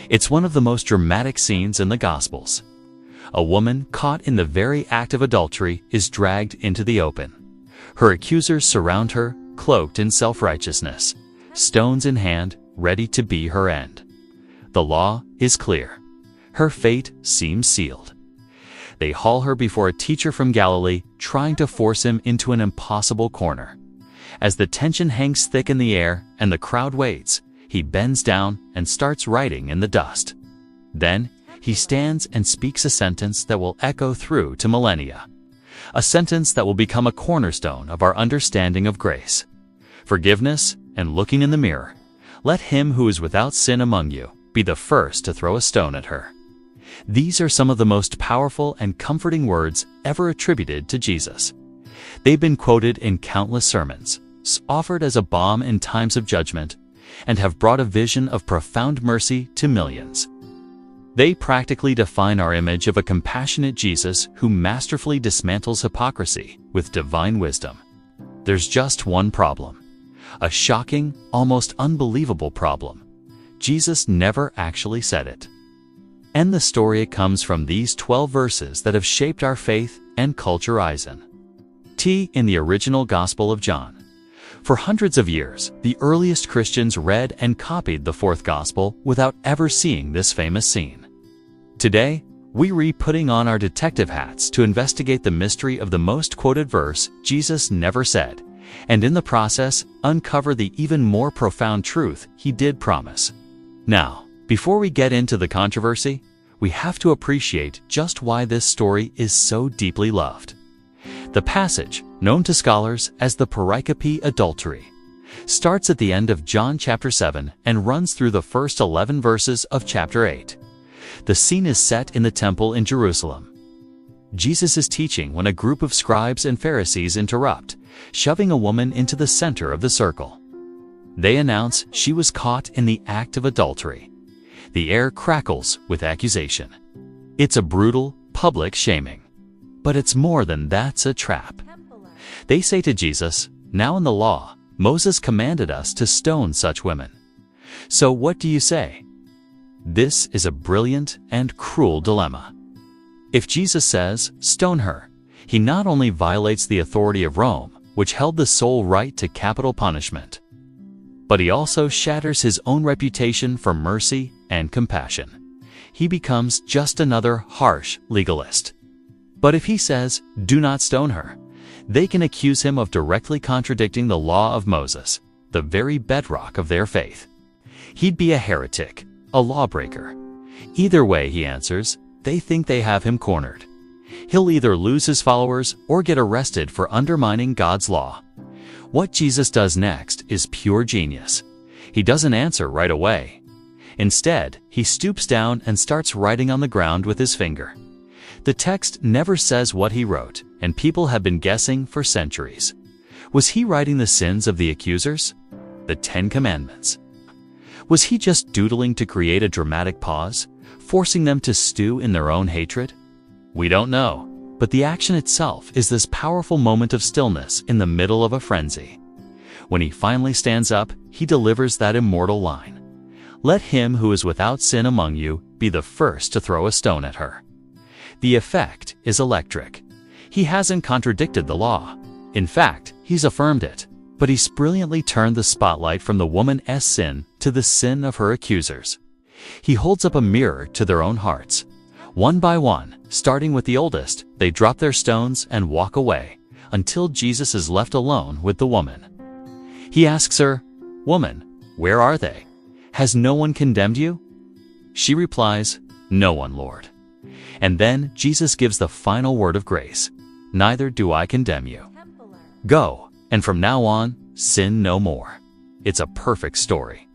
It's one of the most dramatic scenes in the Gospels. A woman caught in the very act of adultery is dragged into the open. Her accusers surround her, cloaked in self-righteousness, stones in hand, ready to be her end. The law is clear. Her fate seems sealed. They haul her before a teacher from Galilee, trying to force him into an impossible corner. As the tension hangs thick in the air and the crowd waits, he bends down and starts writing in the dust. Then, he stands and speaks a sentence that will echo through to millennia. A sentence that will become a cornerstone of our understanding of grace. Forgiveness and looking in the mirror. Let him who is without sin among you be the first to throw a stone at her. These are some of the most powerful and comforting words ever attributed to Jesus. They've been quoted in countless sermons, offered as a balm in times of judgment, and have brought a vision of profound mercy to millions. They practically define our image of a compassionate Jesus who masterfully dismantles hypocrisy with divine wisdom. There's just one problem. A shocking, almost unbelievable problem. Jesus never actually said it. And the story comes from these 12 verses that have shaped our faith and culture. In the original Gospel of John. For hundreds of years, the earliest Christians read and copied the fourth Gospel without ever seeing this famous scene. Today, we re-putting on our detective hats to investigate the mystery of the most quoted verse Jesus never said, and in the process, uncover the even more profound truth he did promise. Now, before we get into the controversy, we have to appreciate just why this story is so deeply loved. The passage, known to scholars as the pericope adultery, starts at the end of John chapter 7 and runs through the first 11 verses of chapter 8. The scene is set in the temple in Jerusalem. Jesus is teaching when a group of scribes and Pharisees interrupt, shoving a woman into the center of the circle. They announce she was caught in the act of adultery. The air crackles with accusation. It's a brutal, public shaming. But it's more than that's a trap. They say to Jesus, "Now in the law, Moses commanded us to stone such women. So what do you say?" This is a brilliant and cruel dilemma. If Jesus says, "Stone her," he not only violates the authority of Rome, which held the sole right to capital punishment, but he also shatters his own reputation for mercy and compassion. He becomes just another harsh legalist. But if he says, "Do not stone her," they can accuse him of directly contradicting the law of Moses, the very bedrock of their faith. He'd be a heretic, a lawbreaker. Either way, he answers, they think they have him cornered. He'll either lose his followers or get arrested for undermining God's law. What Jesus does next is pure genius. He doesn't answer right away. Instead, he stoops down and starts writing on the ground with his finger. The text never says what he wrote, and people have been guessing for centuries. Was he writing the sins of the accusers? The 10 Commandments? Was he just doodling to create a dramatic pause, forcing them to stew in their own hatred? We don't know, but the action itself is this powerful moment of stillness in the middle of a frenzy. When he finally stands up, he delivers that immortal line. "Let him who is without sin among you be the first to throw a stone at her." The effect is electric. He hasn't contradicted the law. In fact, he's affirmed it. But he's brilliantly turned the spotlight from the woman's sin to the sin of her accusers. He holds up a mirror to their own hearts. One by one, starting with the oldest, they drop their stones and walk away, until Jesus is left alone with the woman. He asks her, "Woman, where are they? Has no one condemned you?" She replies, "No one, Lord." And then Jesus gives the final word of grace. "Neither do I condemn you. Go, and from now on, sin no more." It's a perfect story.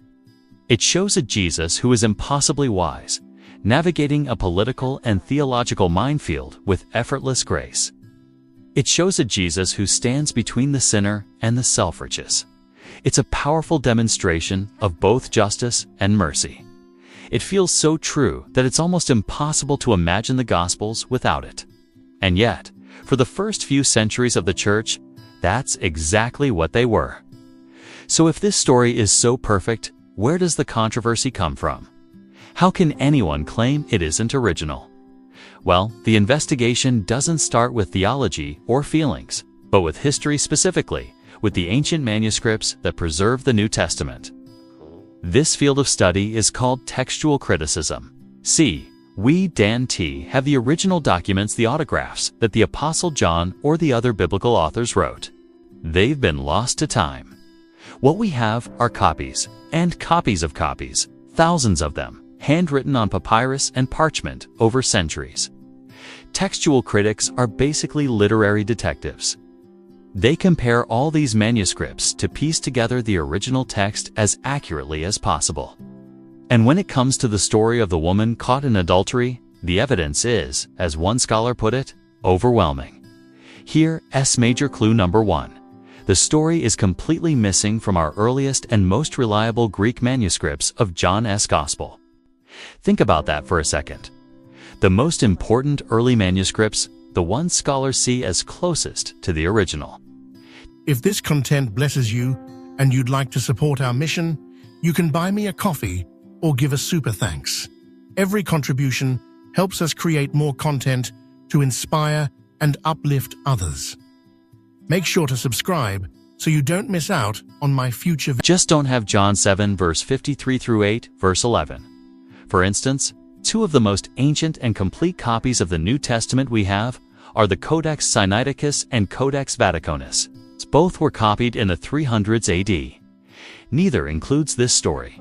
It shows a Jesus who is impossibly wise, navigating a political and theological minefield with effortless grace. It shows a Jesus who stands between the sinner and the self-righteous. It's a powerful demonstration of both justice and mercy. It feels so true that it's almost impossible to imagine the Gospels without it. And yet, for the first few centuries of the Church, that's exactly what they were. So if this story is so perfect, where does the controversy come from? How can anyone claim it isn't original? Well, the investigation doesn't start with theology or feelings, but with history specifically, with the ancient manuscripts that preserve the New Testament. This field of study is called textual criticism. We, Dan T., have the original documents, the autographs, that the Apostle John or the other biblical authors wrote. They've been lost to time. What we have are copies, and copies of copies, thousands of them, handwritten on papyrus and parchment over centuries. Textual critics are basically literary detectives. They compare all these manuscripts to piece together the original text as accurately as possible. And when it comes to the story of the woman caught in adultery, the evidence is, as one scholar put it, overwhelming. Here, major clue number 1. The story is completely missing from our earliest and most reliable Greek manuscripts of John's Gospel. Think about that for a second. The most important early manuscripts, the ones scholars see as closest to the original. If this content blesses you and you'd like to support our mission, you can buy me a coffee or give a super thanks. Every contribution helps us create more content to inspire and uplift others. Make sure to subscribe so you don't miss out on my future videos. Just don't have John 7 verse 53 through 8 verse 11. For instance, two of the most ancient and complete copies of the New Testament we have are the Codex Sinaiticus and Codex Vaticanus. Both were copied in the 300s AD. Neither includes this story.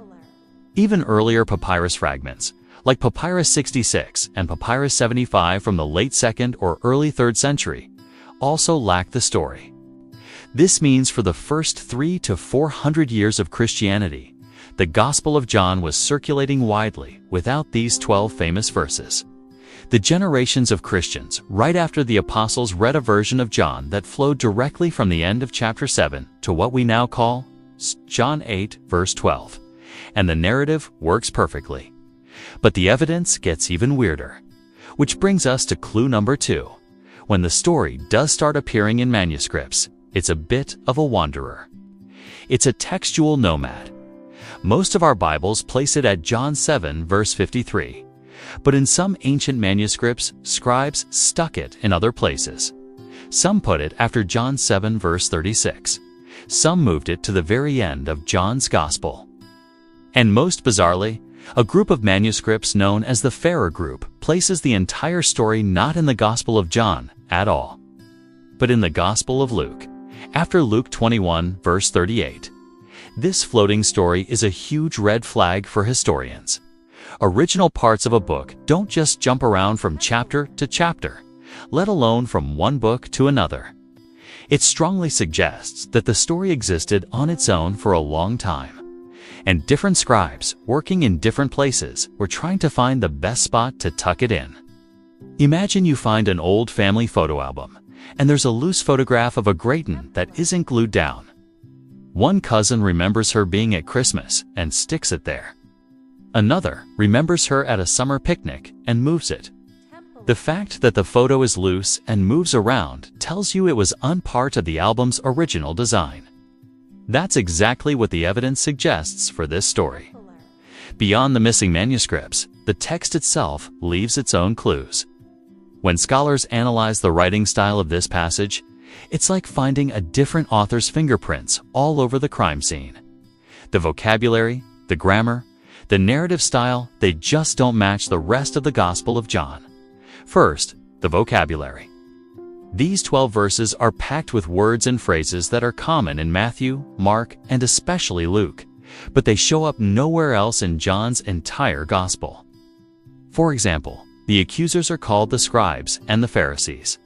Even earlier papyrus fragments, like Papyrus 66 and Papyrus 75 from the late 2nd or early 3rd century, also lack the story. This means for the first 300 to 400 years of Christianity, the Gospel of John was circulating widely without these 12 famous verses. The generations of Christians right after the apostles read a version of John that flowed directly from the end of chapter 7 to what we now call John 8 verse 12. And the narrative works perfectly. But the evidence gets even weirder. Which brings us to clue number 2. When the story does start appearing in manuscripts, it's a bit of a wanderer. It's a textual nomad. Most of our Bibles place it at John 7 verse 53. But in some ancient manuscripts, scribes stuck it in other places. Some put it after John 7 verse 36. Some moved it to the very end of John's Gospel. And most bizarrely, a group of manuscripts known as the Farrer Group places the entire story not in the Gospel of John at all, but in the Gospel of Luke, after Luke 21 verse 38. This floating story is a huge red flag for historians. Original parts of a book don't just jump around from chapter to chapter, let alone from one book to another. It strongly suggests that the story existed on its own for a long time, and different scribes working in different places were trying to find the best spot to tuck it in. Imagine you find an old family photo album, and there's a loose photograph of a gratin that isn't glued down. One cousin remembers her being at Christmas and sticks it there. Another remembers her at a summer picnic and moves it. The fact that the photo is loose and moves around tells you it was unpart of the album's original design. That's exactly what the evidence suggests for this story. Beyond the missing manuscripts, the text itself leaves its own clues. When scholars analyze the writing style of this passage, it's like finding a different author's fingerprints all over the crime scene. The vocabulary, the grammar, the narrative style, they just don't match the rest of the Gospel of John. First, the vocabulary. These 12 verses are packed with words and phrases that are common in Matthew, Mark, and especially Luke, but they show up nowhere else in John's entire Gospel. For example, the accusers are called the scribes and the Pharisees.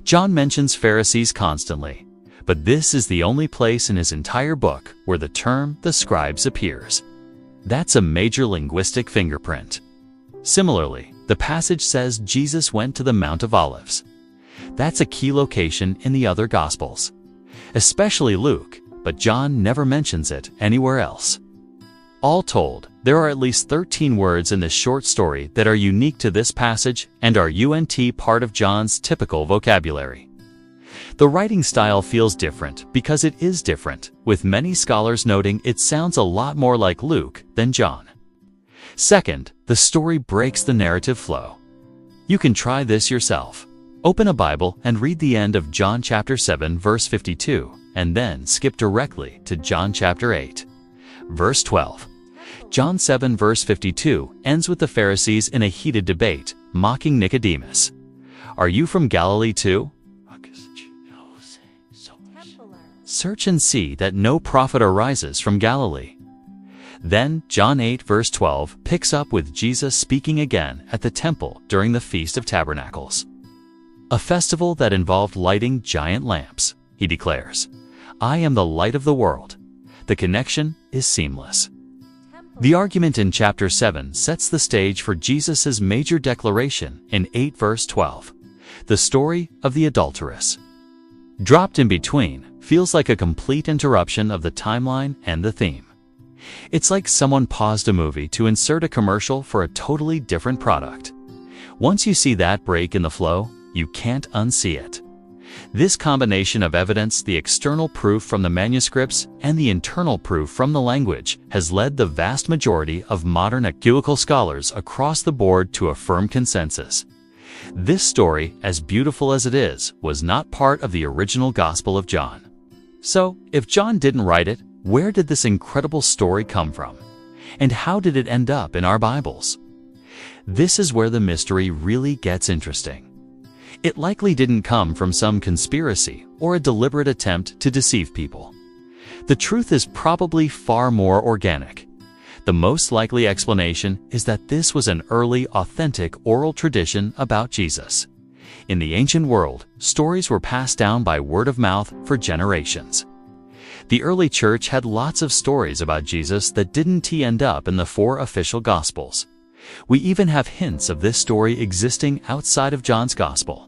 John mentions Pharisees constantly, but this is the only place in his entire book where the term the scribes appears. That's a major linguistic fingerprint. Similarly, the passage says Jesus went to the Mount of Olives. That's a key location in the other Gospels, especially Luke, but John never mentions it anywhere else. All told, there are at least 13 words in this short story that are unique to this passage and are part of John's typical vocabulary. The writing style feels different because it is different, with many scholars noting it sounds a lot more like Luke than John. Second, the story breaks the narrative flow. You can try this yourself. Open a Bible and read the end of John chapter 7 verse 52, and then skip directly to John chapter 8, verse 12. John 7 verse 52 ends with the Pharisees in a heated debate, mocking Nicodemus. Are you from Galilee too? Search and see that no prophet arises from Galilee. Then John 8 verse 12 picks up with Jesus speaking again at the temple during the Feast of Tabernacles, a festival that involved lighting giant lamps. He declares, I am the light of the world. The connection is seamless. The argument in chapter 7 sets the stage for Jesus' major declaration in 8 verse 12, the story of the adulteress. Dropped in between feels like a complete interruption of the timeline and the theme. It's like someone paused a movie to insert a commercial for a totally different product. Once you see that break in the flow, you can't unsee it. This combination of evidence, the external proof from the manuscripts and the internal proof from the language, has led the vast majority of modern ecumenical scholars across the board to a firm consensus. This story, as beautiful as it is, was not part of the original Gospel of John. So, if John didn't write it, where did this incredible story come from? And how did it end up in our Bibles? This is where the mystery really gets interesting. It likely didn't come from some conspiracy or a deliberate attempt to deceive people. The truth is probably far more organic. The most likely explanation is that this was an early, authentic oral tradition about Jesus. In the ancient world, stories were passed down by word of mouth for generations. The early church had lots of stories about Jesus that didn't end up in the 4 official Gospels. We even have hints of this story existing outside of John's Gospel.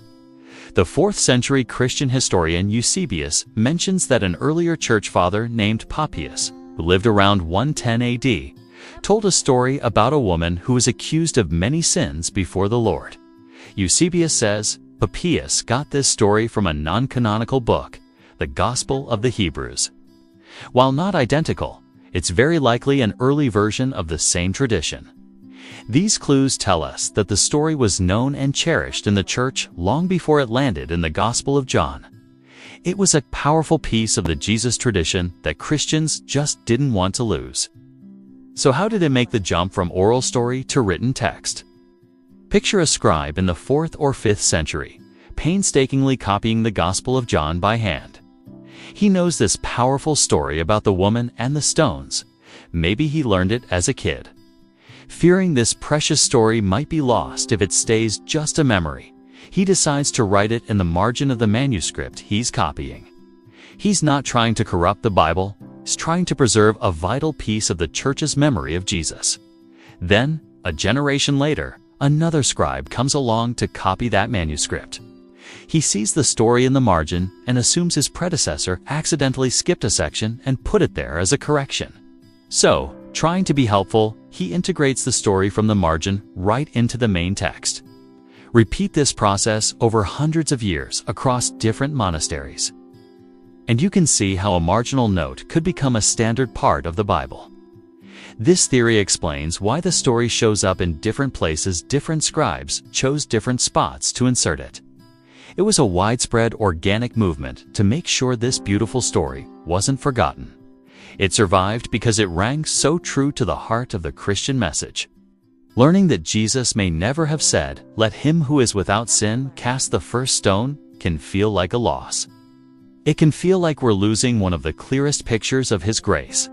The 4th century Christian historian Eusebius mentions that an earlier church father named Papias, who lived around 110 AD, told a story about a woman who was accused of many sins before the Lord. Eusebius says Papias got this story from a non-canonical book, the Gospel of the Hebrews. While not identical, it's very likely an early version of the same tradition. These clues tell us that the story was known and cherished in the church long before it landed in the Gospel of John. It was a powerful piece of the Jesus tradition that Christians just didn't want to lose. So how did it make the jump from oral story to written text? Picture a scribe in the 4th or 5th century, painstakingly copying the Gospel of John by hand. He knows this powerful story about the woman and the stones. Maybe he learned it as a kid. Fearing this precious story might be lost if it stays just a memory, he decides to write it in the margin of the manuscript he's copying. He's not trying to corrupt the Bible, he's trying to preserve a vital piece of the church's memory of Jesus. Then, a generation later, another scribe comes along to copy that manuscript. He sees the story in the margin and assumes his predecessor accidentally skipped a section and put it there as a correction. So, trying to be helpful, he integrates the story from the margin right into the main text. Repeat this process over hundreds of years across different monasteries. And you can see how a marginal note could become a standard part of the Bible. This theory explains why the story shows up in different places. Different scribes chose different spots to insert it. It was a widespread organic movement to make sure this beautiful story wasn't forgotten. It survived because it rang so true to the heart of the Christian message. Learning that Jesus may never have said, "Let him who is without sin cast the first stone," can feel like a loss. It can feel like we're losing one of the clearest pictures of his grace.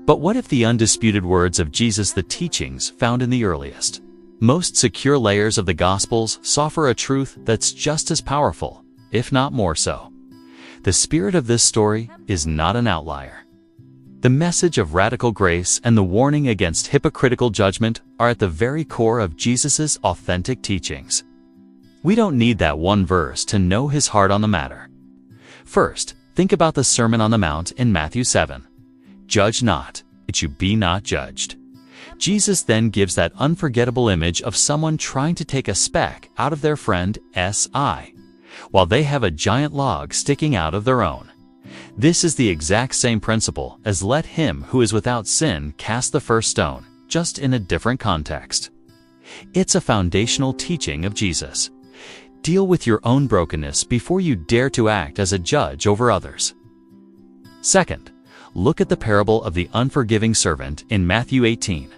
But what if the undisputed words of Jesus, the teachings found in the earliest, most secure layers of the Gospels, offer a truth that's just as powerful, if not more so? The spirit of this story is not an outlier. The message of radical grace and the warning against hypocritical judgment are at the very core of Jesus' authentic teachings. We don't need that one verse to know his heart on the matter. First, think about the Sermon on the Mount in Matthew 7. Judge not, that you be not judged. Jesus then gives that unforgettable image of someone trying to take a speck out of their friend's eye, while they have a giant log sticking out of their own. This is the exact same principle as "Let him who is without sin cast the first stone," just in a different context. It's a foundational teaching of Jesus. Deal with your own brokenness before you dare to act as a judge over others. Second, look at the parable of the unforgiving servant in Matthew 18.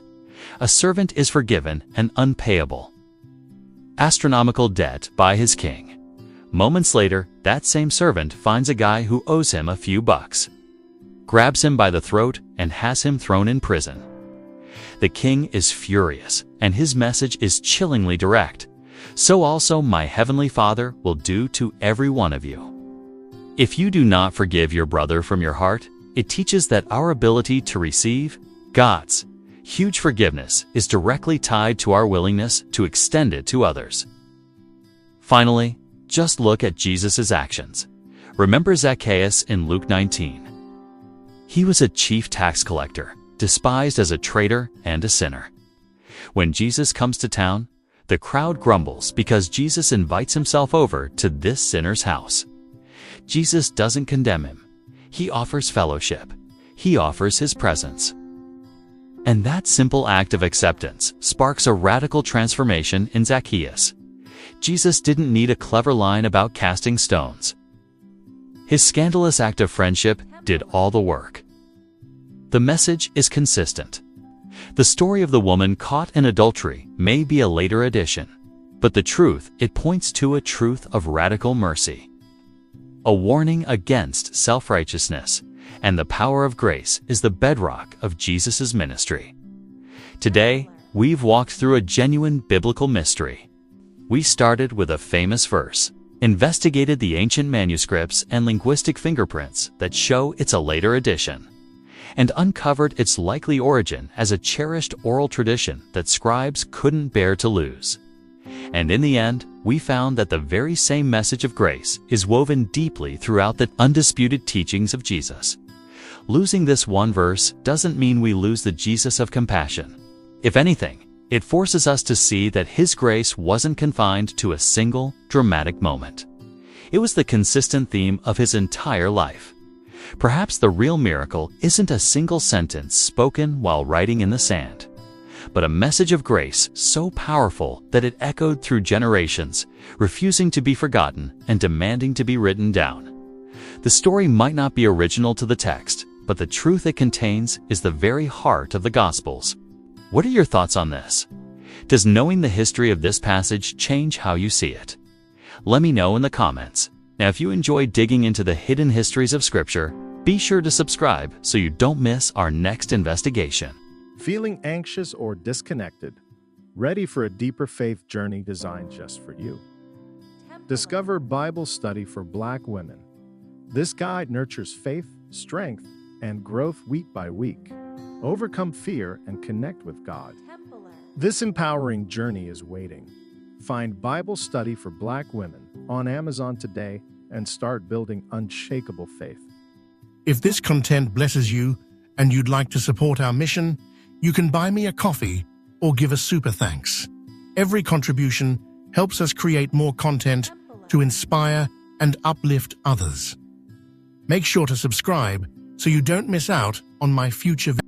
A servant is forgiven an unpayable, astronomical debt by his king. Moments later, that same servant finds a guy who owes him a few bucks, grabs him by the throat, and has him thrown in prison. The king is furious, and his message is chillingly direct. So also my heavenly Father will do to every one of you. If you do not forgive your brother from your heart, it teaches that our ability to receive God's huge forgiveness is directly tied to our willingness to extend it to others. Finally, just look at Jesus' actions. Remember Zacchaeus in Luke 19. He was a chief tax collector, despised as a traitor and a sinner. When Jesus comes to town, the crowd grumbles because Jesus invites himself over to this sinner's house. Jesus doesn't condemn him. He offers fellowship. He offers his presence. And that simple act of acceptance sparks a radical transformation in Zacchaeus. Jesus didn't need a clever line about casting stones. His scandalous act of friendship did all the work. The message is consistent. The story of the woman caught in adultery may be a later addition, but the truth, it points to a truth of radical mercy, a warning against self-righteousness, and the power of grace is the bedrock of Jesus' ministry. Today, we've walked through a genuine biblical mystery. We started with a famous verse, investigated the ancient manuscripts and linguistic fingerprints that show it's a later addition, and uncovered its likely origin as a cherished oral tradition that scribes couldn't bear to lose. And in the end, we found that the very same message of grace is woven deeply throughout the undisputed teachings of Jesus. Losing this one verse doesn't mean we lose the Jesus of compassion. If anything, it forces us to see that His grace wasn't confined to a single dramatic moment. It was the consistent theme of His entire life. Perhaps the real miracle isn't a single sentence spoken while writing in the sand, but a message of grace so powerful that it echoed through generations, refusing to be forgotten and demanding to be written down. The story might not be original to the text, but the truth it contains is the very heart of the Gospels. What are your thoughts on this? Does knowing the history of this passage change how you see it? Let me know in the comments. Now, if you enjoy digging into the hidden histories of Scripture, be sure to subscribe so you don't miss our next investigation. Feeling anxious or disconnected? Ready for a deeper faith journey designed just for you? Discover Bible Study for Black Women. This guide nurtures faith, strength, and growth week by week. Overcome fear and connect with God. This empowering journey is waiting. Find Bible Study for Black Women on Amazon today and start building unshakable faith. If this content blesses you and you'd like to support our mission, you can buy me a coffee or give a super thanks. Every contribution helps us create more content to inspire and uplift others. Make sure to subscribe so you don't miss out on my future videos.